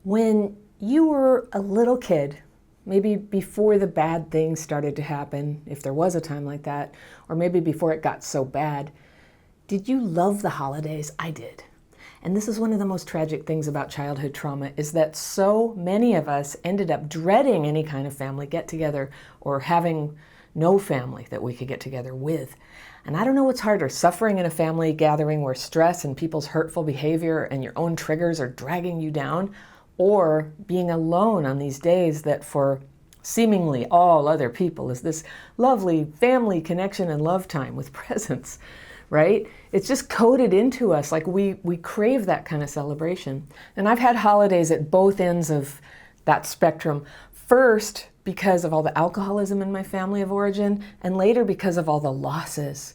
When you were a little kid, maybe before the bad things started to happen, if there was a time like that, or maybe before it got so bad, did you love the holidays? I did. And this is one of the most tragic things about childhood trauma, is that so many of us ended up dreading any kind of family get-together or having no family that we could get together with. And I don't know what's harder, suffering in a family gathering where stress and people's hurtful behavior and your own triggers are dragging you down, or being alone on these days that for seemingly all other people is this lovely family connection and love time with presents, right? It's just coded into us, like we crave that kind of celebration. And I've had holidays at both ends of that spectrum. First, because of all the alcoholism in my family of origin, and later because of all the losses,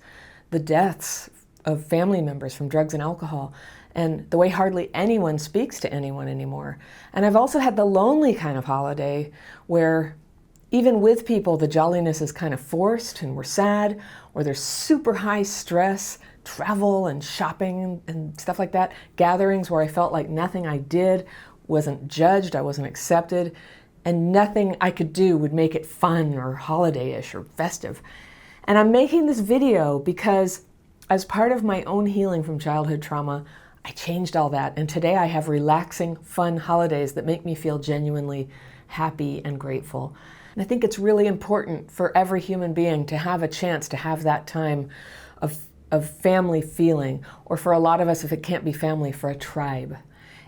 the deaths of family members from drugs and alcohol, and the way hardly anyone speaks to anyone anymore. And I've also had the lonely kind of holiday where even with people, the jolliness is kind of forced and we're sad, or there's super high stress, travel and shopping and stuff like that, gatherings where I felt like nothing I did wasn't judged, I wasn't accepted, and nothing I could do would make it fun or holiday-ish or festive. And I'm making this video because as part of my own healing from childhood trauma, I changed all that, and today I have relaxing, fun holidays that make me feel genuinely happy and grateful. And I think it's really important for every human being to have a chance to have that time of family feeling, or for a lot of us, if it can't be family, for a tribe.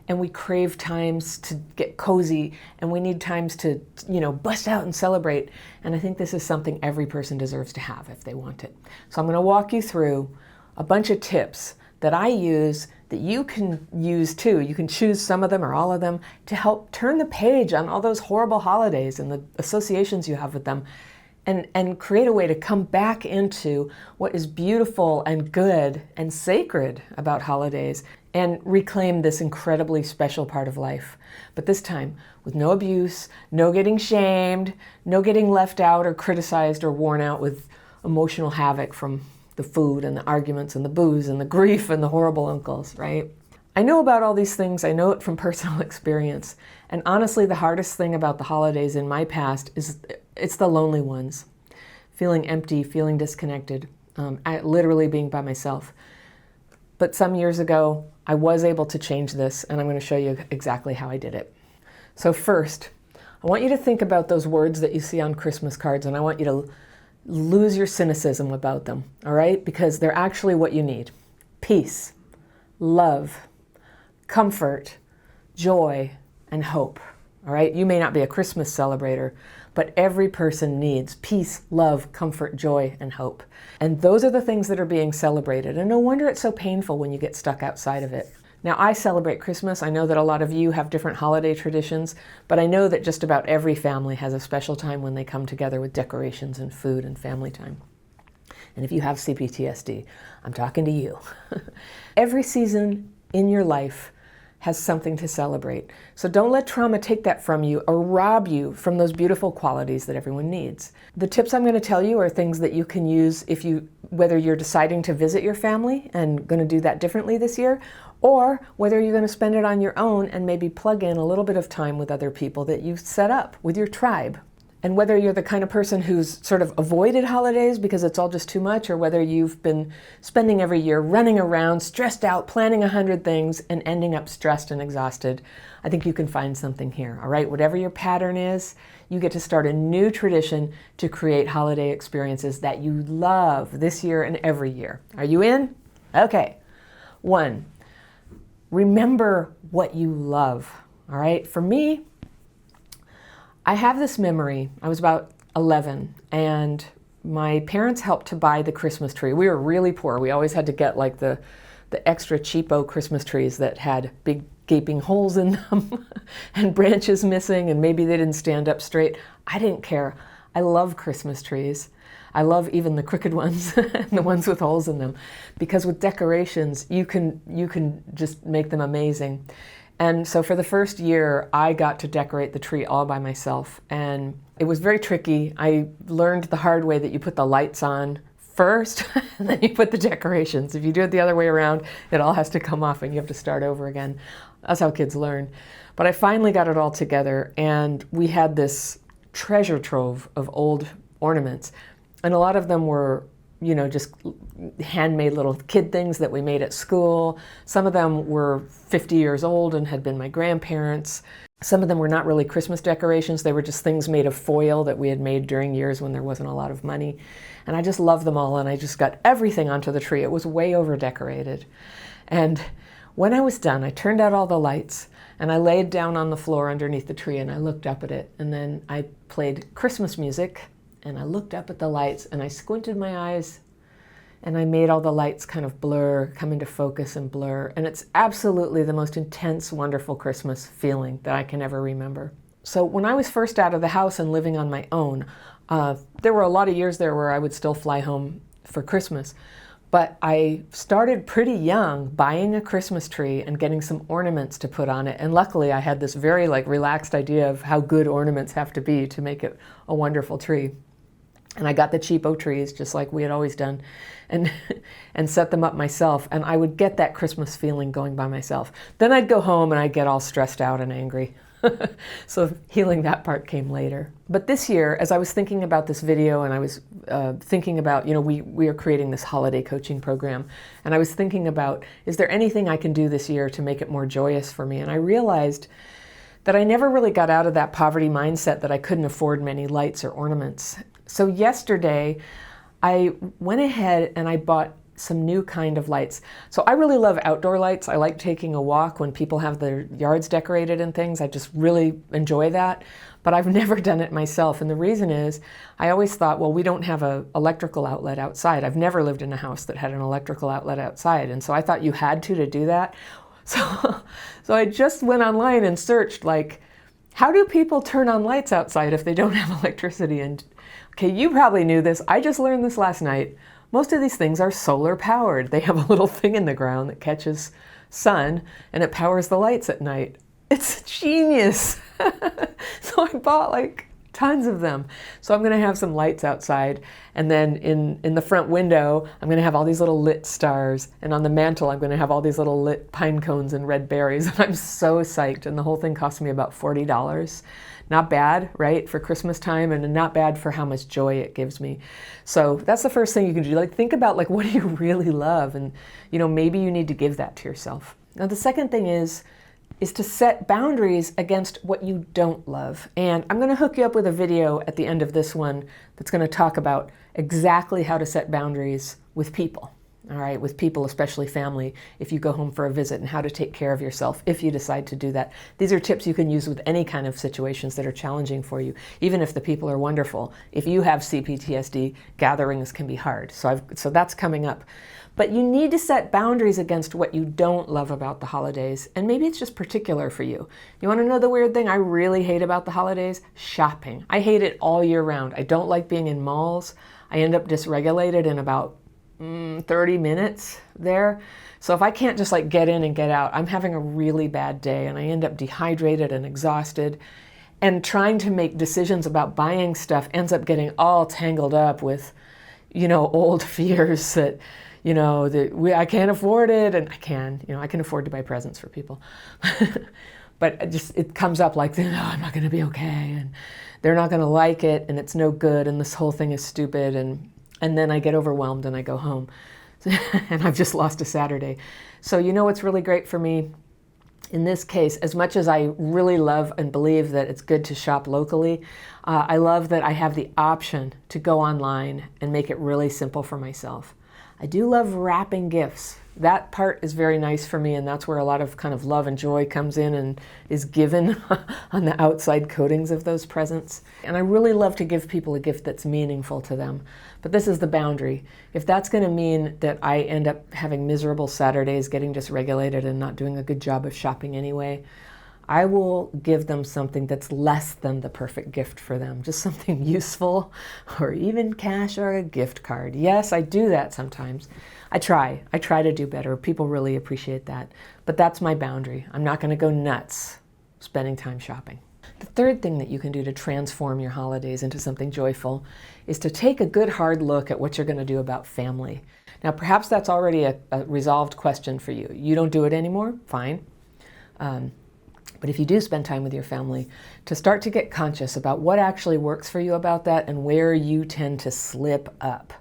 And we crave times to get cozy, and we need times to, bust out and celebrate. And I think this is something every person deserves to have if they want it. So I'm going to walk you through a bunch of tips that I use that you can use too. You can choose some of them or all of them to help turn the page on all those horrible holidays and the associations you have with them, and create a way to come back into what is beautiful and good and sacred about holidays and reclaim this incredibly special part of life. But this time with no abuse, no getting shamed, no getting left out or criticized or worn out with emotional havoc from the food and the arguments and the booze and the grief and the horrible uncles, right? I know about all these things. I know it from personal experience. And honestly, the hardest thing about the holidays in my past is it's the lonely ones. Feeling empty, feeling disconnected, literally being by myself. But some years ago, I was able to change this, and I'm going to show you exactly how I did it. So first, I want you to think about those words that you see on Christmas cards, and I want you to lose your cynicism about them, all right? Because they're actually what you need. Peace, love, comfort, joy, and hope, all right? You may not be a Christmas celebrator, but every person needs peace, love, comfort, joy, and hope. And those are the things that are being celebrated. And no wonder it's so painful when you get stuck outside of it. Now, I celebrate Christmas. I know that a lot of you have different holiday traditions, but I know that just about every family has a special time when they come together with decorations and food and family time. And if you have CPTSD, I'm talking to you. Every season in your life has something to celebrate. So don't let trauma take that from you or rob you from those beautiful qualities that everyone needs. The tips I'm going to tell you are things that you can use whether you're deciding to visit your family and going to do that differently this year, or whether you're going to spend it on your own and maybe plug in a little bit of time with other people that you've set up with your tribe. And whether you're the kind of person who's sort of avoided holidays because it's all just too much, or whether you've been spending every year running around, stressed out, planning 100 things, and ending up stressed and exhausted, I think you can find something here, all right? Whatever your pattern is, you get to start a new tradition to create holiday experiences that you love this year and every year. Are you in? Okay. 1, remember what you love, all right? For me, I have this memory. I was about 11, and my parents helped to buy the Christmas tree. We were really poor. We always had to get like the extra cheapo Christmas trees that had big gaping holes in them and branches missing, and maybe they didn't stand up straight. I didn't care. I love Christmas trees. I love even the crooked ones and the ones with holes in them, because with decorations, you can just make them amazing. And so for the first year, I got to decorate the tree all by myself. And it was very tricky. I learned the hard way that you put the lights on first, and then you put the decorations. If you do it the other way around, it all has to come off and you have to start over again. That's how kids learn. But I finally got it all together, and we had this treasure trove of old ornaments. And a lot of them were, you know, just handmade little kid things that we made at school. Some of them were 50 years old and had been my grandparents. Some of them were not really Christmas decorations. They were just things made of foil that we had made during years when there wasn't a lot of money. And I just loved them all, and I just got everything onto the tree. It was way over decorated. And when I was done, I turned out all the lights, and I laid down on the floor underneath the tree, and I looked up at it. And then I played Christmas music, and I looked up at the lights, and I squinted my eyes, and I made all the lights kind of blur, come into focus and blur. And it's absolutely the most intense, wonderful Christmas feeling that I can ever remember. So when I was first out of the house and living on my own, there were a lot of years there where I would still fly home for Christmas. But I started pretty young buying a Christmas tree and getting some ornaments to put on it. And luckily I had this very relaxed idea of how good ornaments have to be to make it a wonderful tree. And I got the cheapo trees, just like we had always done, and set them up myself. And I would get that Christmas feeling going by myself. Then I'd go home and I'd get all stressed out and angry. So healing that part came later. But this year, as I was thinking about this video, and I was thinking about, you know, we are creating this holiday coaching program. And I was thinking about, is there anything I can do this year to make it more joyous for me? And I realized that I never really got out of that poverty mindset that I couldn't afford many lights or ornaments. So yesterday, I went ahead and I bought some new kind of lights. So I really love outdoor lights. I like taking a walk when people have their yards decorated and things. I just really enjoy that. But I've never done it myself. And the reason is, I always thought, well, we don't have an electrical outlet outside. I've never lived in a house that had an electrical outlet outside. And so I thought you had to do that. So I just went online and searched, how do people turn on lights outside if they don't have electricity? And okay, you probably knew this. I just learned this last night. Most of these things are solar powered. They have a little thing in the ground that catches sun and it powers the lights at night. It's genius. So I bought tons of them. So I'm gonna have some lights outside, and then in the front window, I'm gonna have all these little lit stars, and on the mantle, I'm gonna have all these little lit pine cones and red berries. And I'm so psyched, and the whole thing cost me about $40. Not bad, right, for Christmas time, and not bad for how much joy it gives me. So that's the first thing you can do. Think about what do you really love, and maybe you need to give that to yourself. Now the second thing is to set boundaries against what you don't love. And I'm going to hook you up with a video at the end of this one that's going to talk about exactly how to set boundaries with people. All right, with people, especially family, if you go home for a visit, and how to take care of yourself if you decide to do that. These are tips you can use with any kind of situations that are challenging for you, even if the people are wonderful. If you have CPTSD, gatherings can be hard. So that's coming up. But you need to set boundaries against what you don't love about the holidays, and maybe it's just particular for you. You want to know the weird thing I really hate about the holidays? Shopping. I hate it all year round. I don't like being in malls. I end up dysregulated in about 30 minutes there. So if I can't just get in and get out, I'm having a really bad day, and I end up dehydrated and exhausted. And trying to make decisions about buying stuff ends up getting all tangled up with, old fears that, I can't afford it, and I can afford to buy presents for people. But it comes up I'm not going to be okay, and they're not going to like it, and it's no good, and this whole thing is stupid, and then I get overwhelmed and I go home. And I've just lost a Saturday. So what's really great for me in this case, as much as I really love and believe that it's good to shop locally, I love that I have the option to go online and make it really simple for myself. I do love wrapping gifts. That part is very nice for me, and that's where a lot of kind of love and joy comes in and is given on the outside coatings of those presents. And I really love to give people a gift that's meaningful to them. But this is the boundary. If that's going to mean that I end up having miserable Saturdays, getting dysregulated and not doing a good job of shopping anyway, I will give them something that's less than the perfect gift for them, just something useful, or even cash or a gift card. Yes, I do that sometimes. I try to do better. People really appreciate that. But that's my boundary. I'm not going to go nuts spending time shopping. The third thing that you can do to transform your holidays into something joyful is to take a good hard look at what you're going to do about family. Now, perhaps that's already a resolved question for you. You don't do it anymore? Fine. But if you do spend time with your family, to start to get conscious about what actually works for you about that and where you tend to slip up.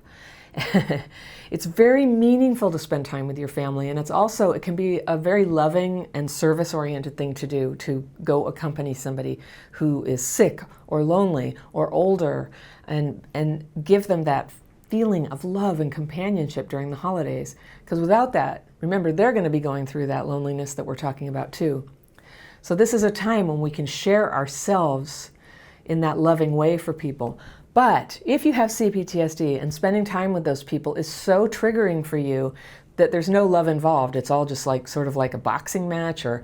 It's very meaningful to spend time with your family, and it can be a very loving and service-oriented thing to do, to go accompany somebody who is sick or lonely or older and give them that feeling of love and companionship during the holidays. Because without that, remember, they're going to be going through that loneliness that we're talking about too. So this is a time when we can share ourselves in that loving way for people. But if you have CPTSD and spending time with those people is so triggering for you that there's no love involved, it's all just like sort of like a boxing match, or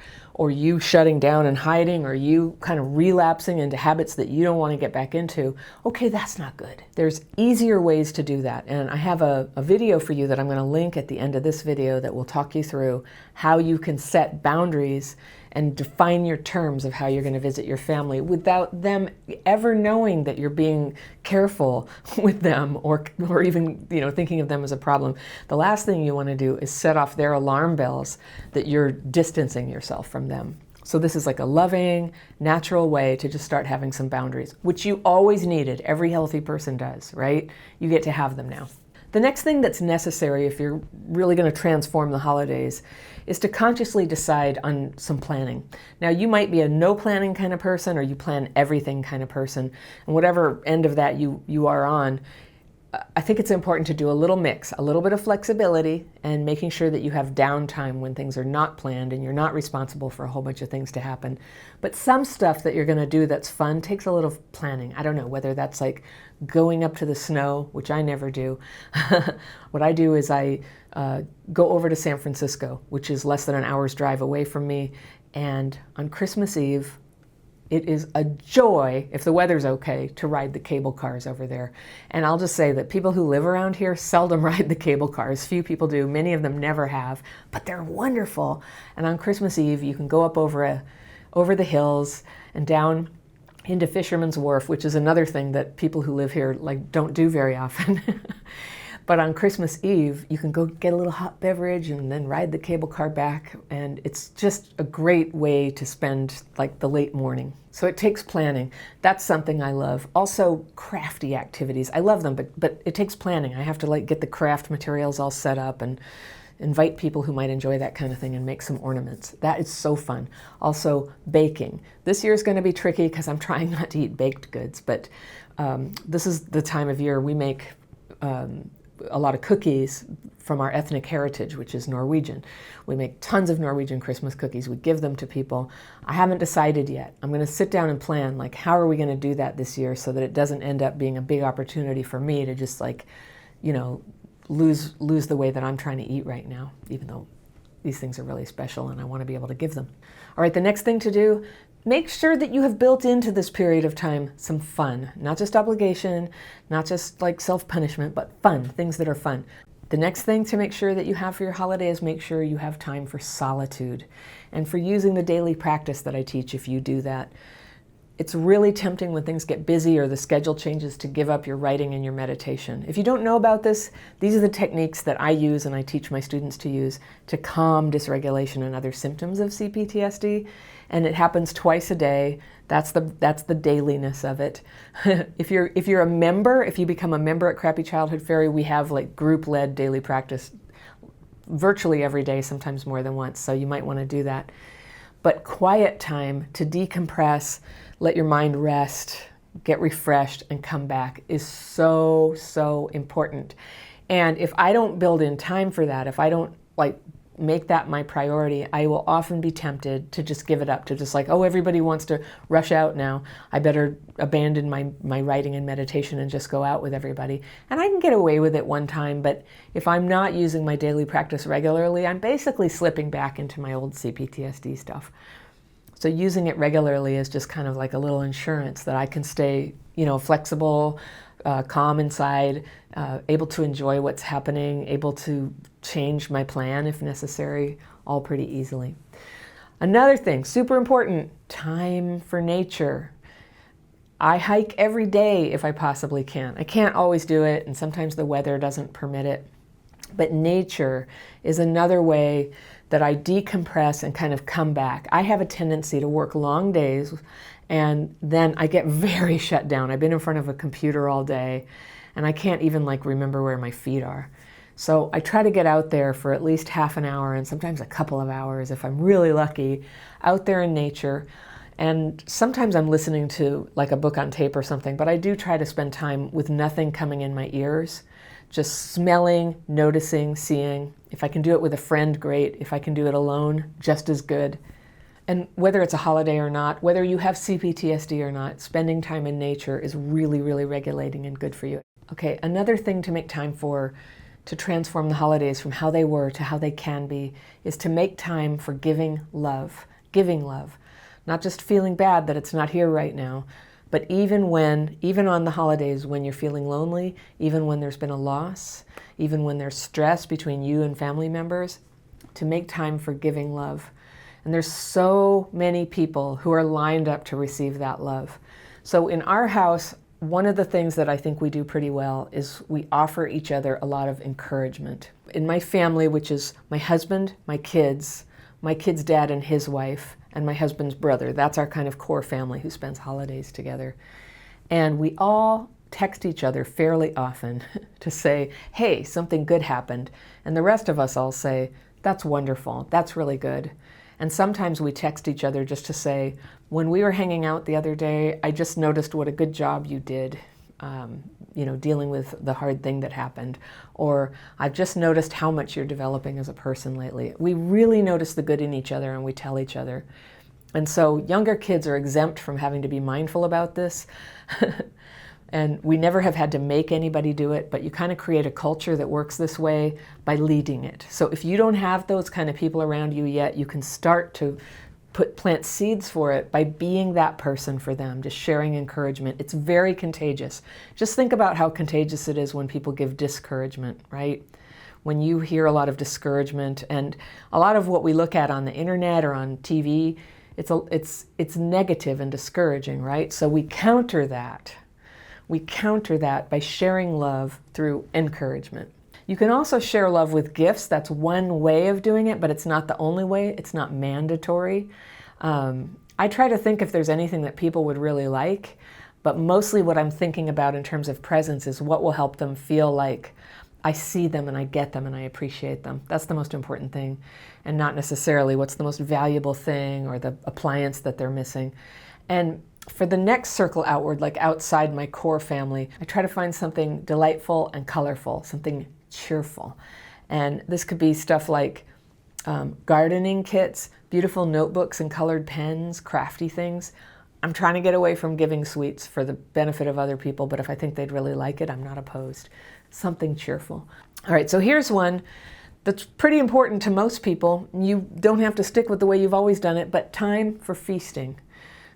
you shutting down and hiding, or you kind of relapsing into habits that you don't want to get back into, okay, that's not good. There's easier ways to do that. And I have a video for you that I'm going to link at the end of this video that will talk you through how you can set boundaries and define your terms of how you're going to visit your family without them ever knowing that you're being careful with them or even thinking of them as a problem. The last thing you want to do is set off their alarm bells that you're distancing yourself from them. So this is like a loving, natural way to just start having some boundaries, which you always needed. Every healthy person does, right? You get to have them now. The next thing that's necessary if you're really going to transform the holidays is to consciously decide on some planning. Now, you might be a no planning kind of person, or you plan everything kind of person, and whatever end of that you are on, I think it's important to do a little mix, a little bit of flexibility, and making sure that you have downtime when things are not planned and you're not responsible for a whole bunch of things to happen. But some stuff that you're going to do that's fun takes a little planning. I don't know whether that's like going up to the snow, which I never do. What I do is I go over to San Francisco, which is less than an hour's drive away from me, and on Christmas Eve, it is a joy, if the weather's okay, to ride the cable cars over there. And I'll just say that people who live around here seldom ride the cable cars. Few people do. Many of them never have, but they're wonderful. And on Christmas Eve, you can go up over the hills and down into Fisherman's Wharf, which is another thing that people who live here don't do very often. But on Christmas Eve, you can go get a little hot beverage and then ride the cable car back. And it's just a great way to spend the late morning. So it takes planning. That's something I love. Also, crafty activities. I love them, but it takes planning. I have to get the craft materials all set up and invite people who might enjoy that kind of thing and make some ornaments. That is so fun. Also, baking. This year is going to be tricky because I'm trying not to eat baked goods, but this is the time of year we make a lot of cookies from our ethnic heritage, which is Norwegian. We make tons of Norwegian Christmas cookies. We give them to people. I haven't decided yet. I'm going to sit down and plan, how are we going to do that this year so that it doesn't end up being a big opportunity for me to just lose the way that I'm trying to eat right now, even though these things are really special and I want to be able to give them. All right, the next thing to do, make sure that you have built into this period of time some fun, not just obligation, not just self-punishment, but fun, things that are fun. The next thing to make sure that you have for your holiday is make sure you have time for solitude and for using the daily practice that I teach if you do that. It's really tempting when things get busy or the schedule changes to give up your writing and your meditation. If you don't know about this, these are the techniques that I use and I teach my students to use to calm dysregulation and other symptoms of CPTSD. And it happens twice a day. That's the dailiness of it. If you're a member, if you become a member at Crappy Childhood Fairy, we have group-led daily practice virtually every day, sometimes more than once. So you might want to do that. But quiet time to decompress, let your mind rest, get refreshed, and come back is so, so important. And if I don't build in time for that, if I don't make that my priority, I will often be tempted to just give it up, to just everybody wants to rush out now. I better abandon my writing and meditation and just go out with everybody. And I can get away with it one time, but if I'm not using my daily practice regularly, I'm basically slipping back into my old CPTSD stuff. So using it regularly is just kind of like a little insurance that I can stay, flexible, calm inside, able to enjoy what's happening, able to change my plan if necessary, all pretty easily. Another thing, super important, time for nature. I hike every day if I possibly can. I can't always do it, and sometimes the weather doesn't permit it. But nature is another way that I decompress and kind of come back. I have a tendency to work long days, and then I get very shut down. I've been in front of a computer all day, and I can't even remember where my feet are. So I try to get out there for at least half an hour, and sometimes a couple of hours if I'm really lucky, out there in nature. And sometimes I'm listening to a book on tape or something, but I do try to spend time with nothing coming in my ears, just smelling, noticing, seeing. If I can do it with a friend, great. If I can do it alone, just as good. And whether it's a holiday or not, whether you have CPTSD or not, spending time in nature is really, really regulating and good for you. Okay, another thing to make time for, to transform the holidays from how they were to how they can be, is to make time for giving love. Giving love. Not just feeling bad that it's not here right now, but even on the holidays when you're feeling lonely, even when there's been a loss, even when there's stress between you and family members, to make time for giving love. And there's so many people who are lined up to receive that love. So in our house, one of the things that I think we do pretty well is we offer each other a lot of encouragement. In my family, which is my husband, my kids' dad and his wife, and my husband's brother. That's our kind of core family who spends holidays together. And we all text each other fairly often to say, hey, something good happened. And the rest of us all say, that's wonderful, that's really good. And sometimes we text each other just to say, when we were hanging out the other day, I just noticed what a good job you did, dealing with the hard thing that happened. Or I've just noticed how much you're developing as a person lately. We really notice the good in each other and we tell each other. And so younger kids are exempt from having to be mindful about this. And we never have had to make anybody do it, but you kind of create a culture that works this way by leading it. So if you don't have those kind of people around you yet, you can start to plant seeds for it by being that person for them, just sharing encouragement. It's very contagious. Just think about how contagious it is when people give discouragement, right? When you hear a lot of discouragement, and a lot of what we look at on the internet or on TV, it's negative and discouraging, right? So we counter that. We counter that by sharing love through encouragement. You can also share love with gifts. That's one way of doing it, but it's not the only way. It's not mandatory. I try to think if there's anything that people would really like, but mostly what I'm thinking about in terms of presence is what will help them feel like I see them and I get them and I appreciate them. That's the most important thing, and not necessarily what's the most valuable thing or the appliance that they're missing. And for the next circle outward, like outside my core family, I try to find something delightful and colorful, something cheerful. And this could be stuff like gardening kits, beautiful notebooks and colored pens, crafty things. I'm trying to get away from giving sweets for the benefit of other people, but if I think they'd really like it, I'm not opposed. Something cheerful. All right, so here's one that's pretty important to most people. You don't have to stick with the way you've always done it, but time for feasting.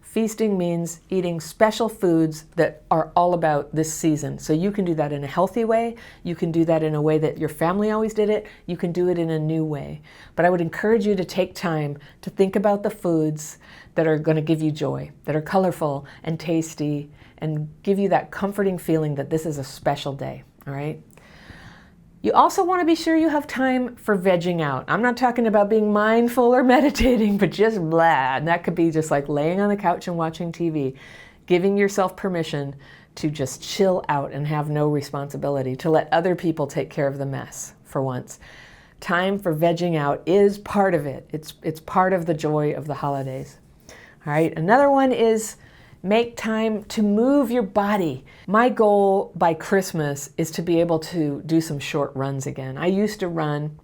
Feasting means eating special foods that are all about this season. So you can do that in a healthy way. You can do that in a way that your family always did it. You can do it in a new way. But I would encourage you to take time to think about the foods that are going to give you joy, that are colorful and tasty, and give you that comforting feeling that this is a special day, all right? You also want to be sure you have time for vegging out. I'm not talking about being mindful or meditating, but just blah. And that could be just like laying on the couch and watching TV, giving yourself permission to just chill out and have no responsibility, to let other people take care of the mess for once. Time for vegging out is part of it. It's part of the joy of the holidays. All right, another one is make time to move your body. My goal by Christmas is to be able to do some short runs again. I used to run,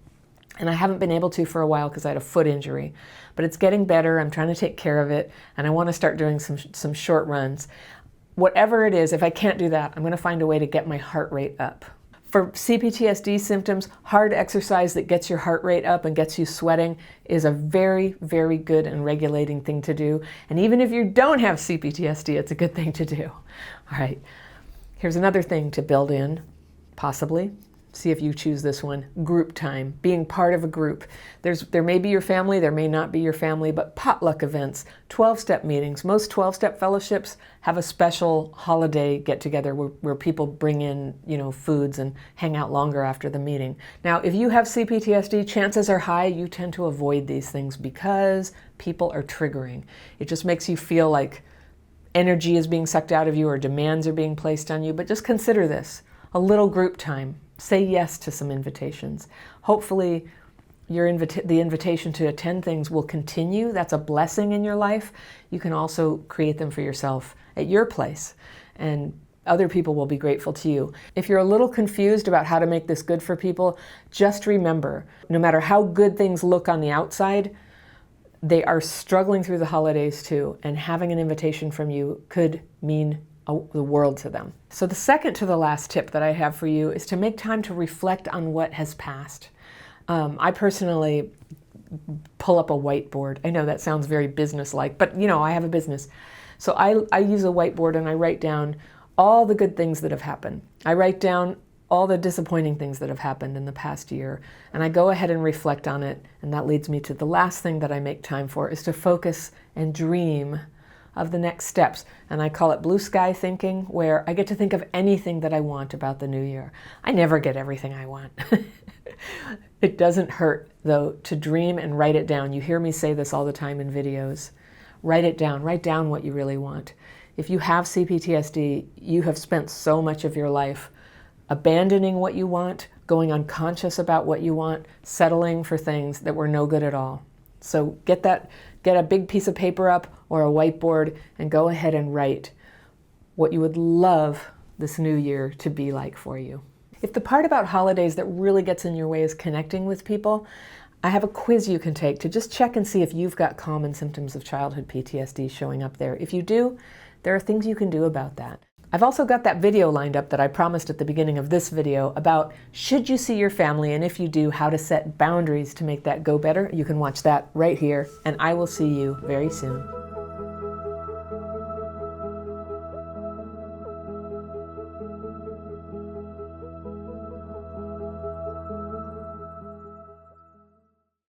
and I haven't been able to for a while because I had a foot injury, but it's getting better. I'm trying to take care of it, and I want to start doing some short runs. Whatever it is, if I can't do that, I'm going to find a way to get my heart rate up. For CPTSD symptoms, hard exercise that gets your heart rate up and gets you sweating is a very, very good and regulating thing to do. And even if you don't have CPTSD, it's a good thing to do. All right, here's another thing to build in, possibly. See if you choose this one. Group time, being part of a group. There may be your family, there may not be your family, but potluck events, 12-step meetings. Most 12-step fellowships have a special holiday get-together where people bring in, foods and hang out longer after the meeting. Now, if you have CPTSD, chances are high you tend to avoid these things because people are triggering. It just makes you feel like energy is being sucked out of you or demands are being placed on you. But just consider this, a little group time. Say yes to some invitations. Hopefully, the invitation to attend things will continue. That's a blessing in your life. You can also create them for yourself at your place, and other people will be grateful to you. If you're a little confused about how to make this good for people, just remember, no matter how good things look on the outside, they are struggling through the holidays too, and having an invitation from you could mean the world to them. So the second to the last tip that I have for you is to make time to reflect on what has passed. I personally pull up a whiteboard. I know that sounds very business-like, but I have a business. So I use a whiteboard and I write down all the good things that have happened. I write down all the disappointing things that have happened in the past year, and I go ahead and reflect on it. And that leads me to the last thing that I make time for, is to focus and dream of the next steps. And I call it blue sky thinking, where I get to think of anything that I want about the new year. I never get everything I want. It doesn't hurt, though, to dream and write it down. You hear me say this all the time in videos. Write it down. Write down what you really want. If you have CPTSD, you have spent so much of your life abandoning what you want, going unconscious about what you want, settling for things that were no good at all. So get a big piece of paper up or a whiteboard and go ahead and write what you would love this new year to be like for you. If the part about holidays that really gets in your way is connecting with people, I have a quiz you can take to just check and see if you've got common symptoms of childhood PTSD showing up there. If you do, there are things you can do about that. I've also got that video lined up that I promised at the beginning of this video about should you see your family, and if you do, how to set boundaries to make that go better. You can watch that right here, and I will see you very soon.